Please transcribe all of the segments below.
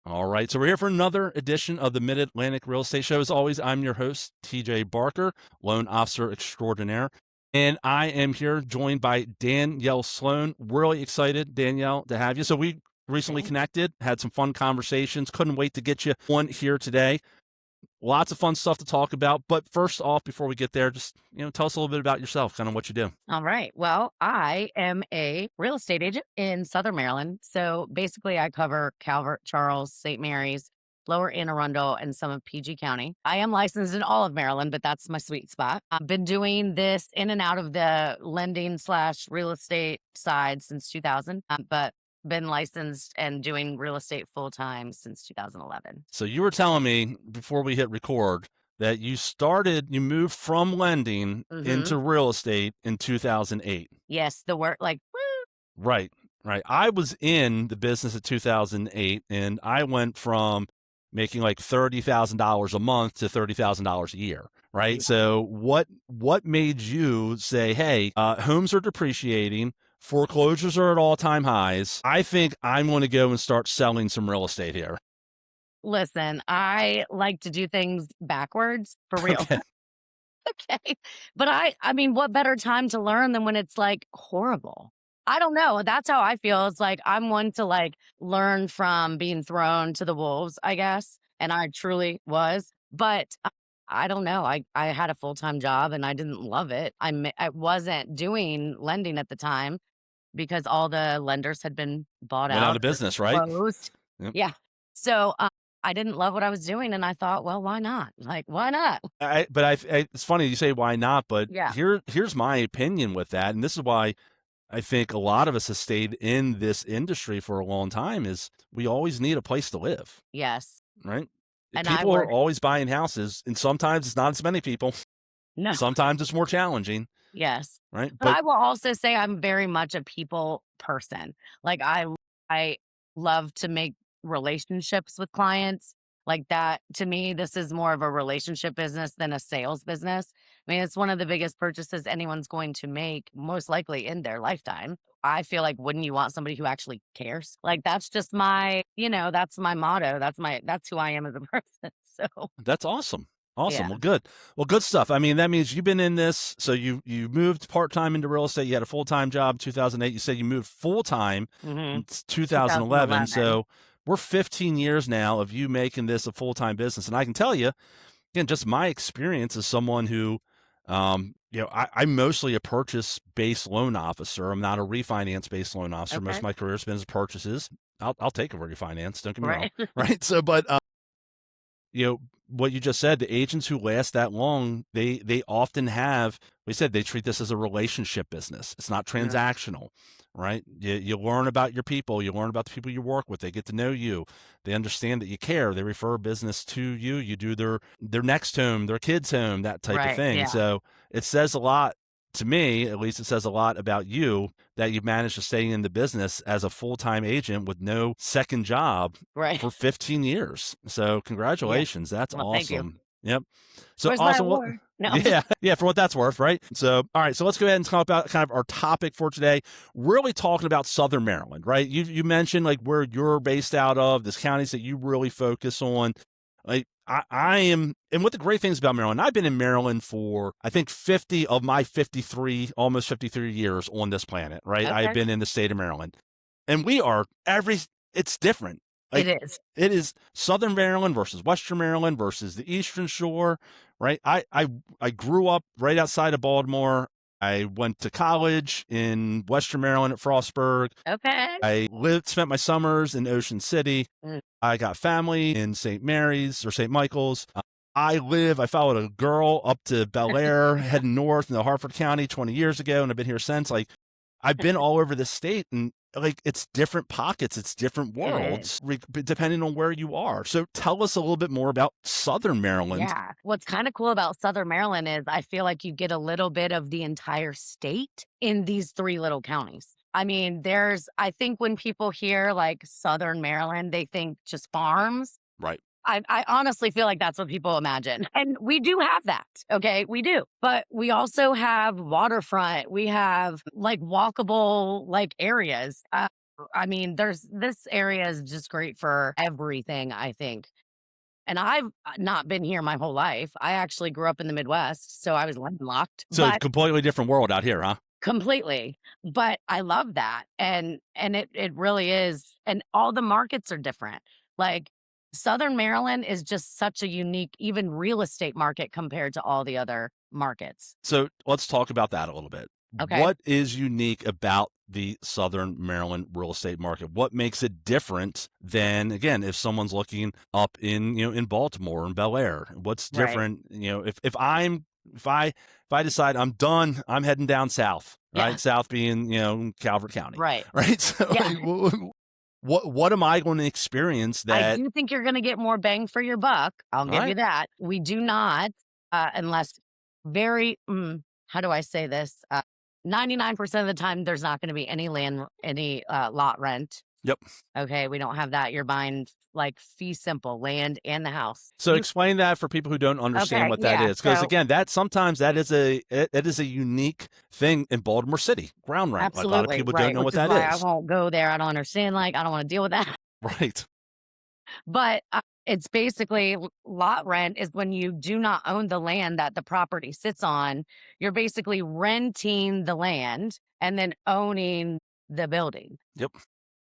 All right. So we're here for another edition of the Mid-Atlantic Real Estate Show. As always, I'm your host, TJ Barker, loan officer extraordinaire. And I am here joined by Danielle Sloan. Really excited, Danielle, to have you. So we recently Thanks. connected, had some fun conversations. Couldn't wait to get you on here today. Lots of fun stuff to talk about. But first off, before we get there, just tell us a little bit about yourself, kind of what you do. All right. Well, I am a real estate agent in Southern Maryland. So basically, I cover Calvert, Charles, St. Mary's, Lower Anne Arundel, and some of PG County. I am licensed in all of Maryland, but that's my sweet spot. I've been doing this in and out of the lending slash real estate side since 2000, but been licensed and doing real estate full time since 2011. So you were telling me before we hit record that you moved from lending Hmm. into real estate in 2008. Yes, the word like, Right, right. I was in the business in 2008, and I went from making like $30,000 a month to $30,000 a year. Right. woo. So what made you say, hey, homes are depreciating, foreclosures are at all-time highs. I think I'm going to go and start selling some real estate here. Listen, I like to do things backwards for real. Okay. Okay. But I mean, what better time to learn than when it's like horrible? I don't know. That's how I feel. It's like I'm one to like learn from being thrown to the wolves, I guess. And I truly was. But I don't know. I had a full-time job and I didn't love it. I wasn't doing lending at the time because all the lenders had been bought Went out out of or business, right? closed. Yep. Yeah. So I didn't love what I was doing, and I thought, well, why not? Like, why not? It's funny you say why not, but Yeah. here's my opinion with that, and this is why I think a lot of us have stayed in this industry for a long time is we always need a place to live, Yes. right? And I People are work. always buying houses, and sometimes it's not as many people. No. Sometimes it's more challenging, Yes. right? But But I will also say I'm very much a people person. Like I love to make relationships with clients. Like that to me, this is more of a relationship business than a sales business. I mean, it's one of the biggest purchases anyone's going to make, most likely in their lifetime. I feel like wouldn't you want somebody who actually cares? Like that's just that's my motto. That's who I am as a person. So that's awesome. Awesome. yeah. Well, good. Well, good stuff. I mean, that means you've been in this. So you moved part-time into real estate. You had a full-time job in 2008. You said you moved full-time Hmm. in 2011. 2011. So we're 15 years now of you making this a full-time business. And I can tell you, again, just my experience as someone who, I'm mostly a purchase-based loan officer. I'm not a refinance-based loan officer. Most Okay. of my career has been as purchases. I'll take a refinance. Don't get me wrong. Right. Right. So, but what you just said, the agents who last that long, they often have, we said they treat this as a relationship business. It's not Mm. transactional, right? You learn about your people, you learn about the people you work with, they get to know you, they understand that you care, they refer business to you, you do their next home, their kids' home, that type of Right. thing. Yeah. So it says a lot to me, at least it says a lot about you that you've managed to stay in the business as a full-time agent with no second job Right. for 15 years. So Yeah. congratulations. That's Well, thank you. awesome. Yep. So Where's my awesome. Well, award? No, I'm just yeah, yeah, for what that's worth, right? So, all right, so let's go ahead and talk about kind of our topic for today. Really talking about Southern Maryland, right? You mentioned like where you're based out of, the counties that you really focus on. Like I am, and what the great things about Maryland, I've been in Maryland for I think 50 of my 53, almost 53 years on this planet, right? I've okay. been in the state of Maryland, and it's different. It Like is. it is Southern Maryland versus Western Maryland versus the Eastern Shore, right? I grew up right outside of Baltimore. I went to college in Western Maryland at Frostburg. Okay. Spent my summers in Ocean City. Mm. I got family in St. Mary's or St. Michael's. I followed a girl up to Bel Air, heading north into Harford County 20 years ago, and I've been here since. Like, I've been all over the state, and like it's different pockets, it's different It is. worlds, depending on where you are. So tell us a little bit more about Southern Maryland. Yeah. What's kind of cool about Southern Maryland is I feel like you get a little bit of the entire state in these three little counties. I mean, I think when people hear like Southern Maryland, they think just farms. Right. I honestly feel like that's what people imagine. And we do have that. Okay. We do. But we also have waterfront. We have like walkable like areas. I mean, this area is just great for everything, I think. And I've not been here my whole life. I actually grew up in the Midwest, so I was landlocked, So it's a but completely different world out here, huh? completely. But I love that. And it really is. And all the markets are different. Like Southern Maryland is just such a unique, even real estate market compared to all the other markets. So let's talk about that a little bit. Okay. What is unique about the Southern Maryland real estate market? What makes it different than, again, if someone's looking up in, in Baltimore and Bel Air? What's Right. different? If I decide I'm done, I'm heading down south, Yeah. right? South being, Calvert County, Right. right? So Yeah. like, what am I going to experience I that? do think you're gonna get more bang for your buck. I'll All give you right. that. We do not, unless very how do I say this? 99% of the time, there's not gonna be any lot rent. Yep. Okay, we don't have that. You're buying like fee simple land and the house. So explain that for people who don't understand Okay, what that yeah. is, because So again, that is a unique thing in Baltimore City, ground rent. Like, a lot of absolutely people don't right, know which what is that why I is. won't go there. I don't understand. Like, I don't want to deal with that. Right. But it's basically lot rent is when you do not own the land that the property sits on. You're basically renting the land and then owning the building. Yep.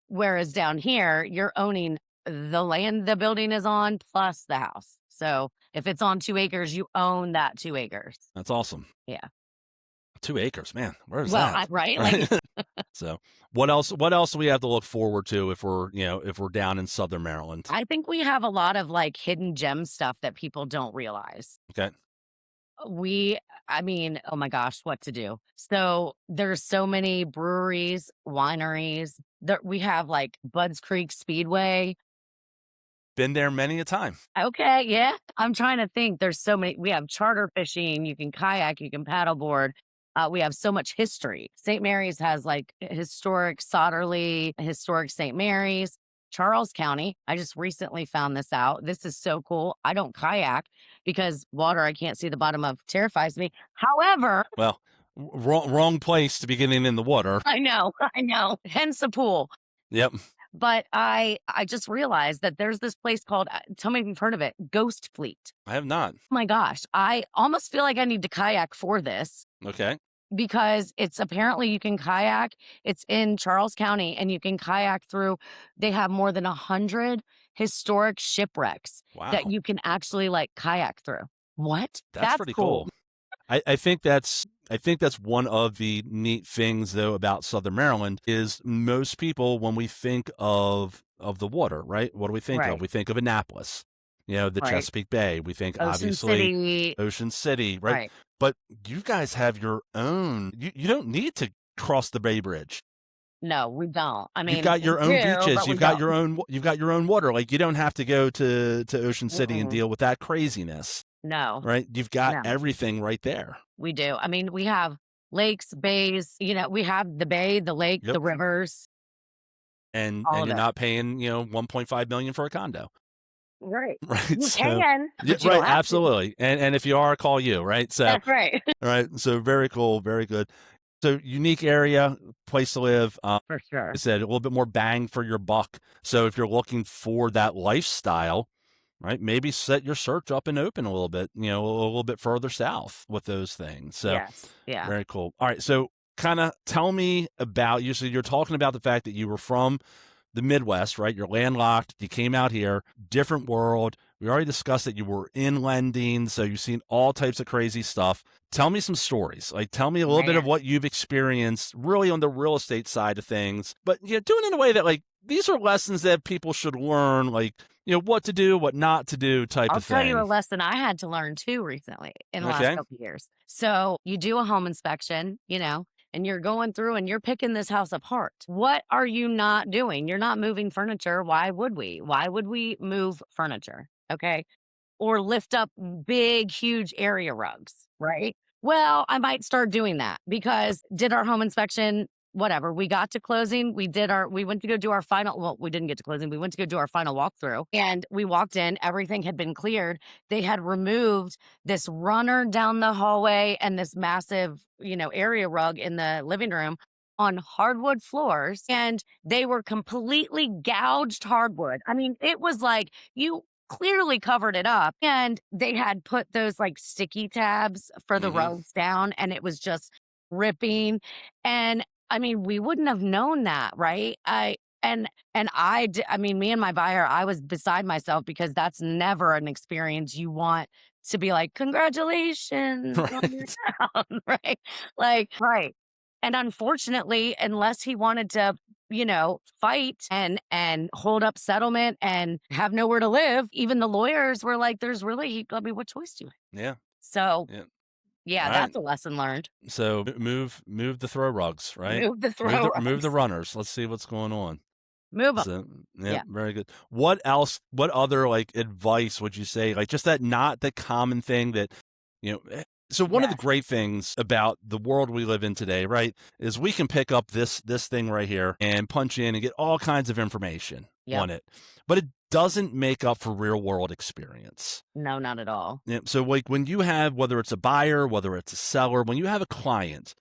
Whereas down here, you're owning the land the building is on plus the house. So if it's on 2 acres, you own that 2 acres. That's awesome. Yeah. 2 acres, man. Where's Well, that? right? Like, Right. So what else do we have to look forward to if we're down in Southern Maryland? I think we have a lot of like hidden gem stuff that people don't realize. Okay. We I mean, oh my gosh, what to do. So, there's so many breweries, wineries, that we have, like, Budds Creek Speedway. Been there many a time. Okay, yeah, I'm trying to think, there's so many we have charter fishing, you can kayak, you can paddleboard, we have so much history. St. Mary's has, like, historic Sauterley, historic St. Mary's, Charles County, I just recently found this out, this is so cool, I don't kayak because water I can't see the bottom of terrifies me. However, Well, wrong place to be getting in the water. I know, hence the pool. Yep. But I just realized that there's this place called, tell me if you've heard of it, Ghost Fleet. I have not. Oh my gosh, I almost feel like I need to kayak for this Okay. because it's apparently you can kayak. It's in Charles County and you can kayak through. They have more than 100 historic shipwrecks that Wow. you can actually like kayak through. What? That's That's pretty cool. cool. I think that's one of the neat things though about Southern Maryland is most people when we think of the water, right? What do we think of? Right, We think of Annapolis, the right. Chesapeake Bay. We think Ocean obviously City. Ocean City, right? Right. But you guys have your own. You don't need to cross the Bay Bridge. No, we don't. I You've mean, got we your own do, beaches. but we You've got don't. your own water. Like you don't have to go to Ocean City and Mm-mm. deal with that craziness, No, right? You've got no. everything right there. We do. I mean, we have lakes, bays, we have the bay, the lake, Yep. the rivers, and all and of you're it. not paying 1.5 million for a condo. Right. Right. You So can, yeah, but you right, don't have to. absolutely. And if you are, call you, right? So That's right. all right, so very cool, very good. So unique area, place to live. For I sure. said a little bit more bang for your buck. So if you're looking for that lifestyle, right, maybe set your search up and open a little bit, a little bit further south with those things. So Yes. Yeah. very cool. All right, so kind of tell me about you. So you're talking about the fact that you were from the Midwest, right? You're landlocked. You came out here, different world. We already discussed that you were in lending, so you've seen all types of crazy stuff. Tell me some stories. Like, tell me a little bit of Man. what you've experienced, really on the real estate side of things. But do it in a way that like these are lessons that people should learn, like what to do, what not to do, type I'll of tell you a thing. lesson I had to learn too recently in the last Okay. couple of years. So you do a home inspection, and you're going through and you're picking this house apart. What are you not doing? You're not moving furniture. Why would we? Why would we move furniture? Okay. Or lift up big, huge area rugs, right? Well, I might start doing that because did our home inspection, whatever. We got to closing. We went to go do our final, well, we didn't get to closing. We went to go do our final walkthrough and we walked in, everything had been cleared. They had removed this runner down the hallway and this massive, area rug in the living room. on hardwood floors and they were completely gouged hardwood. I mean, it was like you clearly covered it up and they had put those like sticky tabs for the Hmm. rugs down and it was just ripping. And I mean, we wouldn't have known that, right? I mean, me and my buyer, I was beside myself because that's never an experience you want to be like, congratulations on your Right. house, right? Like, right. And unfortunately, unless he wanted to, fight and hold up settlement and have nowhere to live, even the lawyers were like, there's really, I mean, what choice do you have? Yeah. So Yeah. All yeah, right. that's a lesson learned. So move the throw rugs, right? Move the Move throw the rugs. runners. Let's see what's going on. Move them. So, yeah, Yeah. very good. What else? What other like advice would you say? Like just that, not the common thing that, so one of the Yes. great things about the world we live in today, right, is we can pick up this thing right here and punch in and get all kinds of information Yep. on it, but it doesn't make up for real world experience. No, not at all. Yeah, so like when you have, whether it's a buyer, whether it's a seller, when you have a client,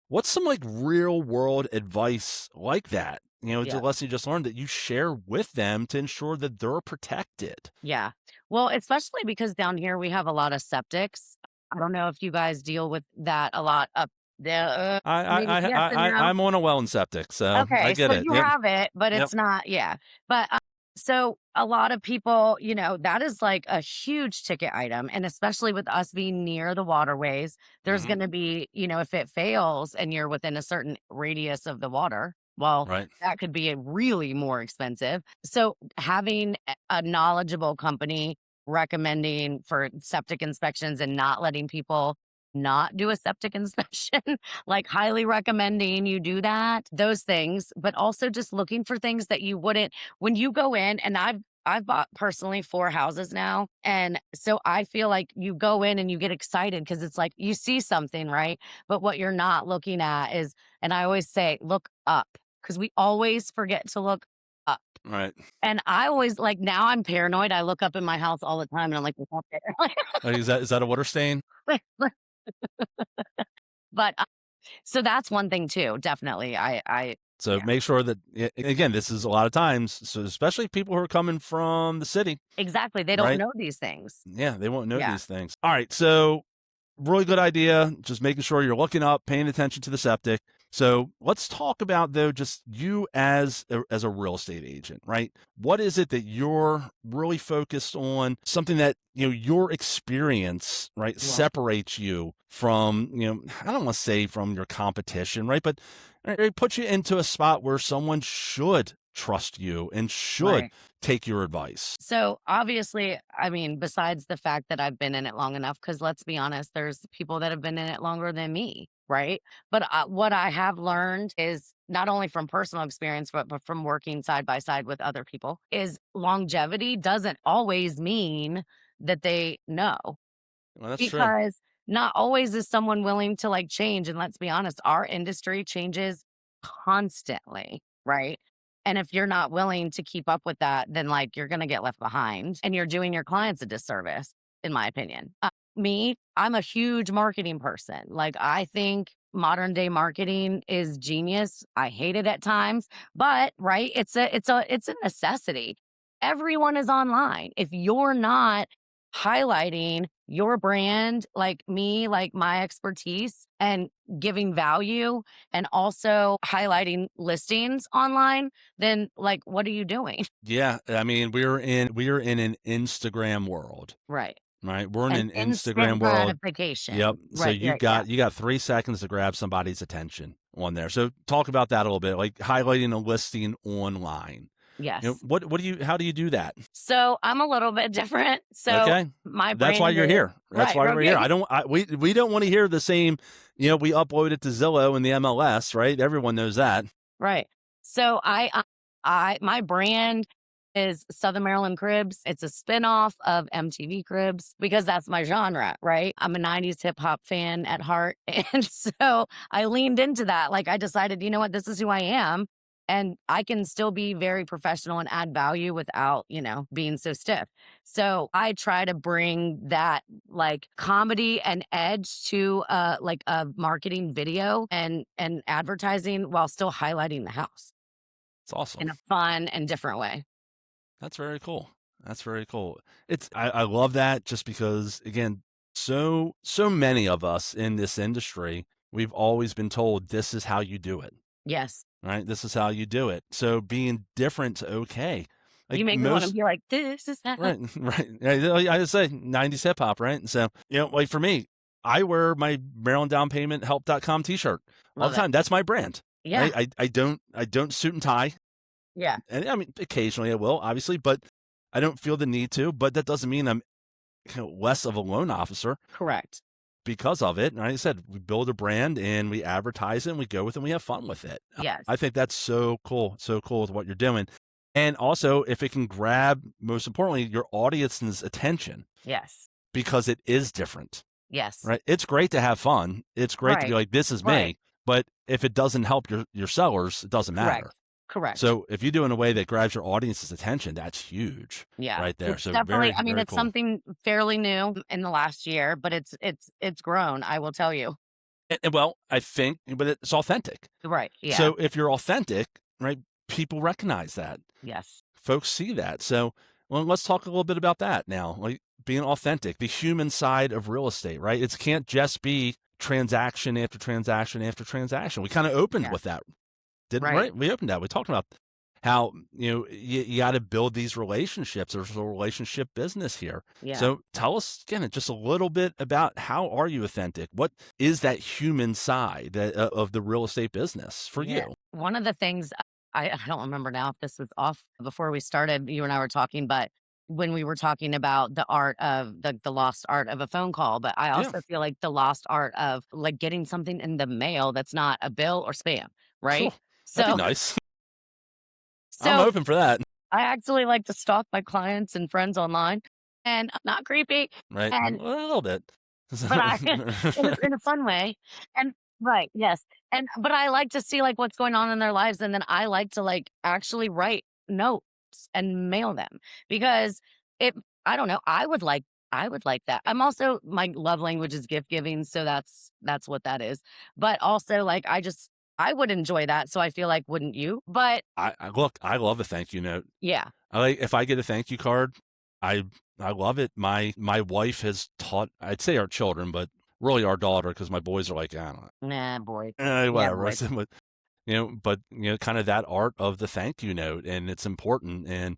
what's some like real world advice like that? The Yeah. lesson you just learned that you share with them to ensure that they're protected. Yeah. Well, especially because down here we have a lot of septics. I don't know if you guys deal with that a lot up there. Maybe yes and no. I'm on a well and septic, so I Okay, get so it. you Yep, have it, but yep. it's not, yeah. But so a lot of people, that is like a huge ticket item. And especially with us being near the waterways, there's Hmm. going to be, if it fails and you're within a certain radius of the water, well, Right. that could be a really more expensive. So having a knowledgeable company recommending for septic inspections and not letting people not do a septic inspection, like highly recommending you do that, those things, but also just looking for things that you wouldn't when you go in. And I've bought personally 4 houses now. And so I feel like you go in and you get excited because it's like you see something, right? But what you're not looking at is, and I always say, look up because we always forget to look up. Right. And I always like now I'm paranoid. I look up in my house all the time and I'm like, what's up there? Is that a water stain? But so that's one thing too. Definitely. So Yeah, make sure that, again, this is a lot of times, so especially people who are coming from the city, exactly. They don't right? know these things. Yeah, they won't know Yeah. these things. All right, so really good idea. Just making sure you're looking up, paying attention to the septic. So let's talk about though, just you as a real estate agent, right? What is it that you're really focused on? Something that your experience, right, Yeah. separates you from I don't want to say from your competition, right, but it puts you into a spot where someone should trust you and should Right. take your advice. So obviously, I mean, besides the fact that I've been in it long enough, because let's be honest, there's people that have been in it longer than me, right? But what I have learned is not only from personal experience, but from working side by side with other people, is longevity doesn't always mean that they know. Well, that's true. Because not always is someone willing to, like, change, and let's be honest, our industry changes constantly, right? And if you're not willing to keep up with that, then, like, you're gonna get left behind, and you're doing your clients a disservice, in my opinion. Me, I'm a huge marketing person. Like, I think modern day marketing is genius. I hate it at times, but, right, it's a necessity. Everyone is online. If you're not highlighting your brand, like me, like my expertise, and giving value and also highlighting listings online, then like what are you doing? Yeah, I mean, we're in an Instagram world, Right. right? We're in And an instant Instagram world. Yep. gratification. So Right, you right, yeah. got you got 3 seconds to grab somebody's attention on there. So talk about that a little bit, like highlighting a listing online. Yes. What do you how do you do that? So I'm a little bit different. So Okay. my That's why brand you're is here. That's right. why we're here. Okay. I don't I, we don't want to hear the same, we upload it to Zillow and the MLS, right? Everyone knows that. Right. So my brand is Southern Maryland Cribs. It's a spinoff of MTV Cribs because that's my genre, right? I'm a 90s hip hop fan at heart. And so I leaned into that. Like I decided, you know what, this is who I am. and I can still be very professional and add value without, being so stiff. So I try to bring that like comedy and edge to like a marketing video and advertising while still highlighting the house It's awesome. in a fun and different way. That's very cool. That's very cool. I love that just because again, so many of us in this industry, we've always been told this is how you do it. Yes. Right? This is how you do it. So being different's okay. Like You make me want to most be like, this is how. right, right. I just say 90s hip hop, right? So, like for me, I wear my Maryland Down Payment Help.com t-shirt all Love the it. time. That's my brand. Yeah. Right? I don't suit and tie. Yeah. And I mean occasionally I will, obviously, but I don't feel the need to, but that doesn't mean I'm less of a loan officer Correct. because of it. And like I said, we build a brand and we advertise it and we go with it and we have fun with it. Yes. I think that's so cool with what you're doing. And also, if it can grab, most importantly, your audience's attention Yes. because it is different, Yes. right? It's great to have fun. It's great to be Right. like, this is Right. me. But if it doesn't help your sellers, it doesn't Correct. matter. Correct. So if you do it in a way that grabs your audience's attention, that's huge Yeah. right there. It's So definitely, very, I mean, very it's cool. something fairly new in the last year, but it's grown, I will tell you. Well, I think, but it's authentic. Right. Yeah. So if you're authentic, right, people recognize that. Yes. Folks see that. So, well, let's talk a little bit about that now. Like being authentic, the human side of real estate, right? It can't just be transaction after transaction after transaction. We kind of opened Yeah. with that, didn't Right. right? We opened that. We talked about how you got to build these relationships. There's a relationship business here. Yeah. So tell us again just a little bit about how are you authentic? What is that human side of the real estate business for Yeah. you? One of the things I don't remember now if this was off before we started, you and I were talking, but when we were talking about the art of the lost art of a phone call, but I Yeah, also feel like the lost art of like getting something in the mail that's not a bill or spam, cool. right? That'd be So nice. I'm so open for that. I actually like to stalk my clients and friends online, and I'm not creepy, Right. and Well, a little bit. but I in a fun way, and right, yes, and but I like to see, like, what's going on in their lives, and then I like to, like, actually write notes and mail them because it I don't know, I would like that. I'm also my love language is gift giving, so that's what that is, but also, like, I would enjoy that, so I feel like, wouldn't you? But Look, I love a thank you note. yeah, I like if I get a thank you card, I I love it. My wife has taught, I'd say our children, but really our daughter, because my boys are like, I don't know, nah, boy. Yeah, whatever. I boy. said, but kind of that art of the thank you note, and it's important, and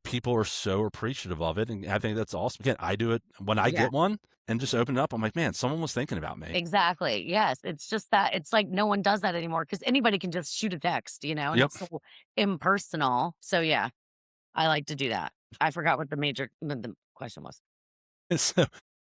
people are so appreciative of it, and I think that's awesome. Again, I do it when I Yeah. get one and just open it up. I'm like, man, someone was thinking about me. Exactly. Yes. It's just that it's like no one does that anymore because anybody can just shoot a text, and Yep. it's so impersonal. So yeah, I like to do that. I forgot what the question was. So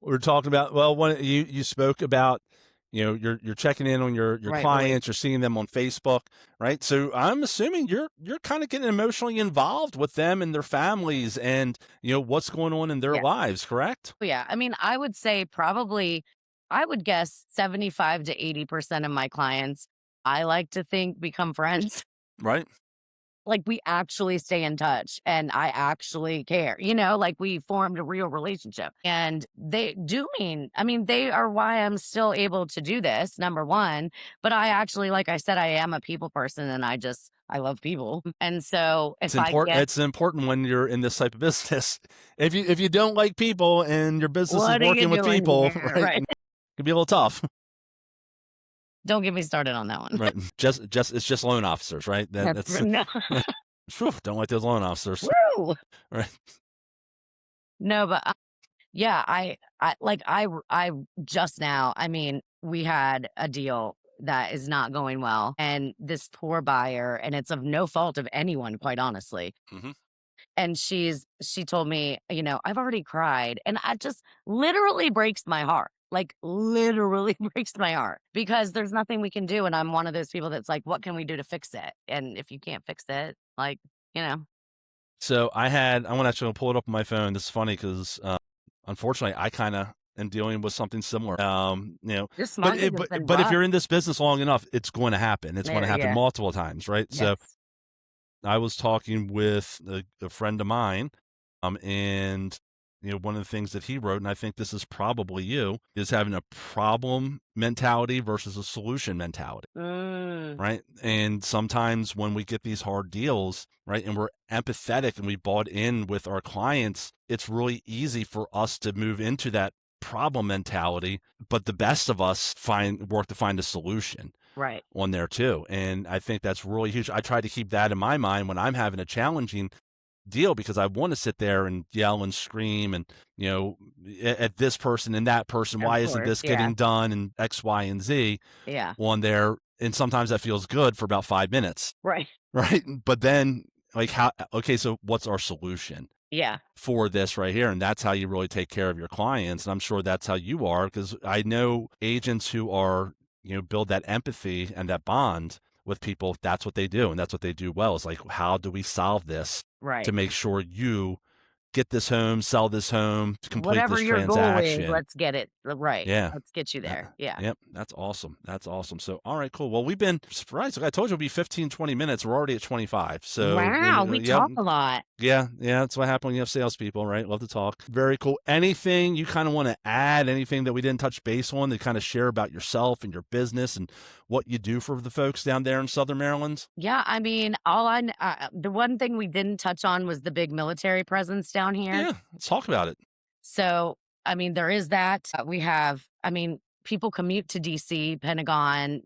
we're talking about, well, one you spoke about, you're checking in on your Right, right. clients, you're seeing them on Facebook, right? So I'm assuming you're kind of getting emotionally involved with them and their families and what's going on in their Yeah. lives, correct? Yeah. I mean, I would say probably I would guess 75 to 80% of my clients I like to think become friends. Right? Like, we actually stay in touch and I actually care, like we formed a real relationship. And they do they are why I'm still able to do this, number one. But I actually, like I said, I am a people person and I love people. And so if It's I important. get, It's important when you're in this type of business. If you don't like people and your business is what are you working with doing people, here? right, Right. it can be a little tough. Don't get me started on that one. Right? Just it's just loan officers, right? That's No. Phew, don't like those loan officers, Woo! right? No, but yeah, I just now, we had a deal that is not going well, and this poor buyer, and it's of no fault of anyone, quite honestly. Hmm. And she told me, I've already cried, and I just literally breaks my heart. Like literally breaks my heart because there's nothing we can do. And I'm one of those people that's like, what can we do to fix it? And if you can't fix it, like, you know, So I want to actually pull it up on my phone. This is funny because unfortunately, I kind of am dealing with something similar. This But market has been but if rough. you're in this business long enough, it's going to happen. It's going to happen Yeah. multiple times, right? So Yes. I was talking with a friend of mine, and one of the things that he wrote, and I think this is probably you, is having a problem mentality versus a solution mentality, Mm, right? And sometimes when we get these hard deals, right, and we're empathetic and we bought in with our clients, it's really easy for us to move into that problem mentality. But the best of us work to find a solution right. on there too. And I think that's really huge. I try to keep that in my mind when I'm having a challenging deal, because I want to sit there and yell and scream and, at this person and that person, Of why isn't course. this Yeah. getting done, and X, Y, and Z Yeah. on there. And sometimes that feels good for about 5 minutes, Right. right? But then, like, okay, so what's our solution Yeah. for this right here? And that's how you really take care of your clients. And I'm sure that's how you are, because I know agents who are, build that empathy and that bond with people. That's what they do. And that's what they do well. It's like, how do we solve this to Right. make sure you get this home, sell this home, to complete Whatever this your goal is, transaction? let's get it right. Yeah. Let's get you there. Yeah. Yep. That's awesome. That's awesome. So, all right, cool. Well, we've been surprised. Like I told you, it'll be 15, 20 minutes. We're already at 25. So, Wow. We yep. talk a lot. Yeah. Yeah. That's what happens when you have salespeople, right? Love to talk. Very cool. Anything you kind of want to add, anything that we didn't touch base on, to kind of share about yourself and your business and what you do for the folks down there in Southern Maryland? Yeah. I mean, the one thing we didn't touch on was the big military presence down here. Yeah. Let's talk about it. So, I mean, there is that. We have, I mean, people commute to DC, Pentagon,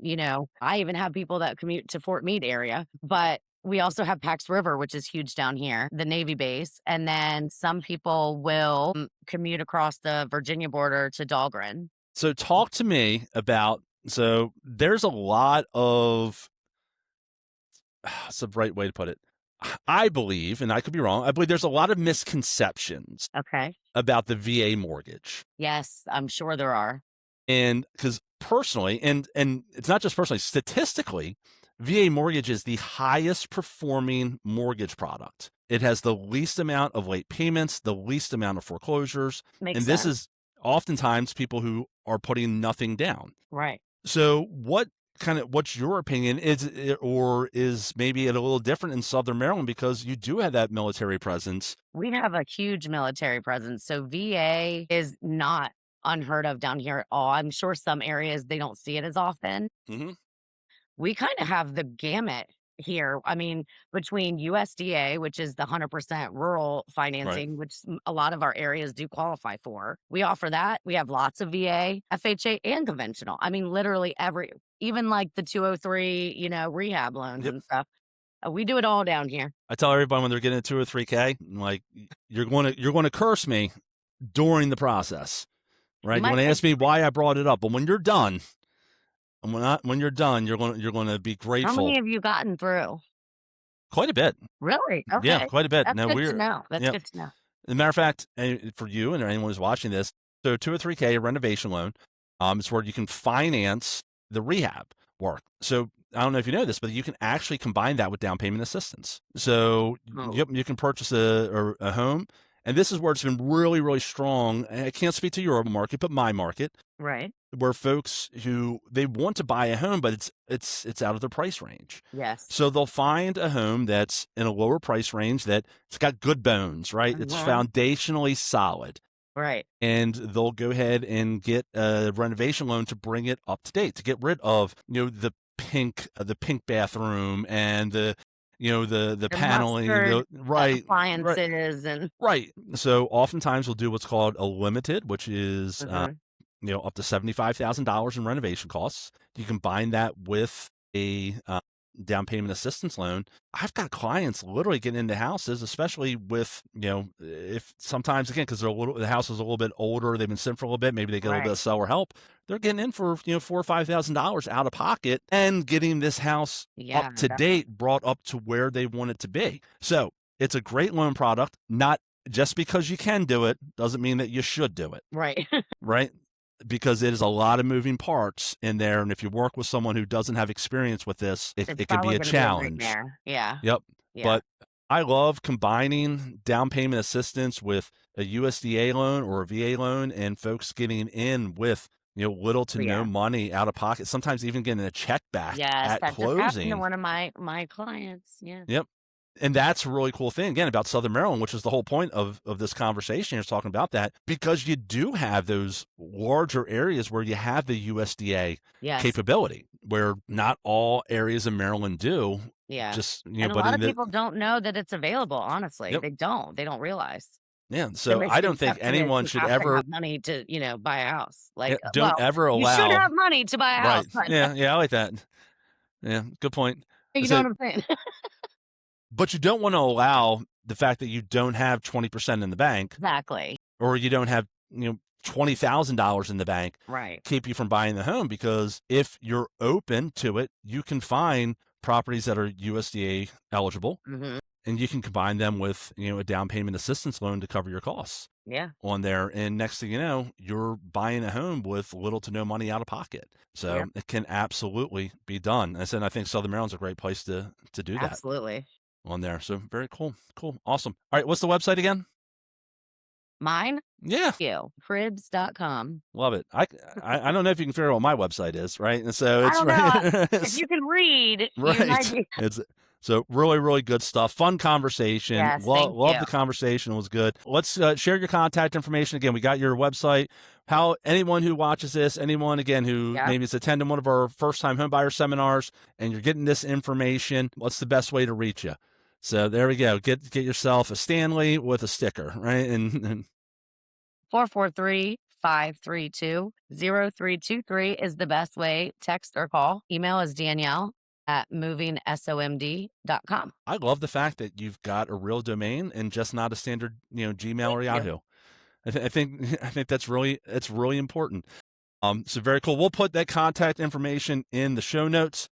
I even have people that commute to Fort Meade area, but we also have Pax River, which is huge down here, the Navy base. And then some people will commute across the Virginia border to Dahlgren. So, talk to me about. So, there's a lot of. That's the right way to put it. I believe, and I could be wrong, I believe there's a lot of misconceptions Okay. about the VA mortgage. Yes, I'm sure there are. And because personally, and it's not just personally, statistically, VA mortgage is the highest performing mortgage product. It has the least amount of late payments, the least amount of foreclosures. Makes And this sense. is oftentimes people who are putting nothing down. Right. So what's your opinion? Is maybe it a little different in Southern Maryland because you do have that military presence? We have a huge military presence. So VA is not unheard of down here at all. I'm sure some areas they don't see it as often. Mm-hmm. We kind of have the gamut here. I mean, between USDA, which is the 100% rural Right. financing, which a lot of our areas do qualify for, we offer that. We have lots of VA, FHA, and conventional. I mean, literally even like the 203, rehab loans Yep. and stuff. We do it all down here. I tell everybody when they're getting a 2 or 3K, like, you're going to curse me during the process, You right? You might want to think, ask me why I brought it up, but when you're done, and when you're done, you're going to be how grateful. many have you gotten through? Quite a bit. Really? Yeah, Okay. quite a bit. That's Now good to we're know. That's yeah. good to know. As a matter of fact, for you and anyone who's watching this, so 2 or 3K renovation loan, it's where you can finance the rehab work. So I don't know if you know this, but you can actually combine that with down payment assistance. So Oh, you can purchase a home, and this is where it's been really, really strong. And I can't speak to your market, but my market, right. where folks who they want to buy a home, but it's out of their price range. Yes. So they'll find a home that's in a lower price range, that it's got good bones, right? It's Uh-huh. foundationally solid. Right. And they'll go ahead and get a renovation loan to bring it up to date, to get rid of, the pink bathroom and the The paneling, mustard right, right, appliances and right. So oftentimes we'll do what's called a limited, which is mhm. up to $75,000 in renovation costs. You combine that with a down payment assistance loan. I've got clients literally getting into houses, especially with, if sometimes, again, because the house is a little bit older, they've been sitting for a little bit, maybe they get a little bit Right. of seller help. They're getting in for, $4,000 or $5,000 out of pocket and getting this house up Yeah, to that's date, brought up to where they want it to be. So it's a great loan product. Not just because you can do it doesn't mean that you should do it, right. right? Because it is a lot of moving parts in there. And if you work with someone who doesn't have experience with this, It's it can be probably a gonna be a challenge. nightmare. Yeah. Yep. Yeah. But I love combining down payment assistance with a USDA loan or a VA loan and folks getting in with, little to no Yeah. money out of pocket, sometimes even getting a check back Yes, at that just happened to closing. one of my clients. Yeah. Yep. And that's a really cool thing, again, about Southern Maryland, which is the whole point of this conversation here, is talking about that, because you do have those larger areas where you have the USDA Yes. capability, where not all areas of Maryland do. Yeah. Just, And a but lot in of the, people don't know that it's available, honestly. yep. They don't. They don't realize Yeah. the So I don't think misconception is anyone you should have to ever, have money to, buy a house. yeah, Like, don't well, ever you should allow, have money to buy a house, right. but Yeah. Yeah. I like that. Yeah. Good point. you know So, what I'm saying? but you don't want to allow the fact that you don't have 20% in the bank, Exactly. or you don't have, $20,000 in the bank, Right. keep you from buying the home, because if you're open to it, you can find properties that are USDA eligible, Mhm. and you can combine them with, a down payment assistance loan to cover your costs Yeah. on there. And next thing you know, you're buying a home with little to no money out of pocket. So Yep. it can absolutely be done. And so I think Southern Maryland's a great place to do that Absolutely. on there. So very cool. Cool. Awesome. All right. What's the website again? Mine? Yeah. Cribs.com. Love it. I don't know if you can figure out what my website is, right? And so I it's don't know. right. If you can read, you might Right. be. It's so really, really good stuff. Fun conversation. Yes, thank Love you. the conversation. It was good. Let's share your contact information again. We got your website. How anyone who watches this, anyone again who Yep. maybe is attending one of our first time home buyer seminars, and you're getting this information, what's the best way to reach you? So there we go. Get yourself a Stanley with a sticker, right? And 443-532-0323 is the best way. Text or call. Email is Danielle@movingsomd.com. I love the fact that you've got a real domain and just not a standard, Gmail or Thank you. Yahoo. I think I think it's really important. So very cool. We'll put that contact information in the show notes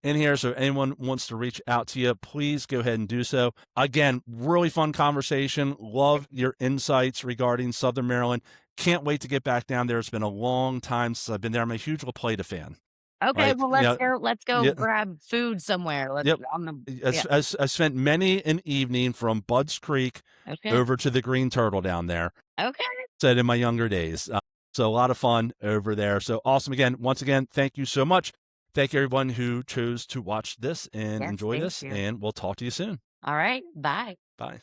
in here. So if anyone wants to reach out to you, please go ahead and do so. Again, really fun conversation. Love your insights regarding Southern Maryland. Can't wait to get back down there. It's been a long time since I've been there. I'm a huge La Plata fan. Okay, Right. well, Yeah. let's go Yeah. grab food somewhere. Let's Yep. on the yeah. I spent many an evening from Budds Creek Okay. over to the Green Turtle down there. Okay. Said in my younger days. So a lot of fun over there. So awesome. Again, once again, thank you so much. Thank you everyone who chose to watch this and Yes, enjoy thank this, you. and we'll talk to you soon. All right. Bye. Bye.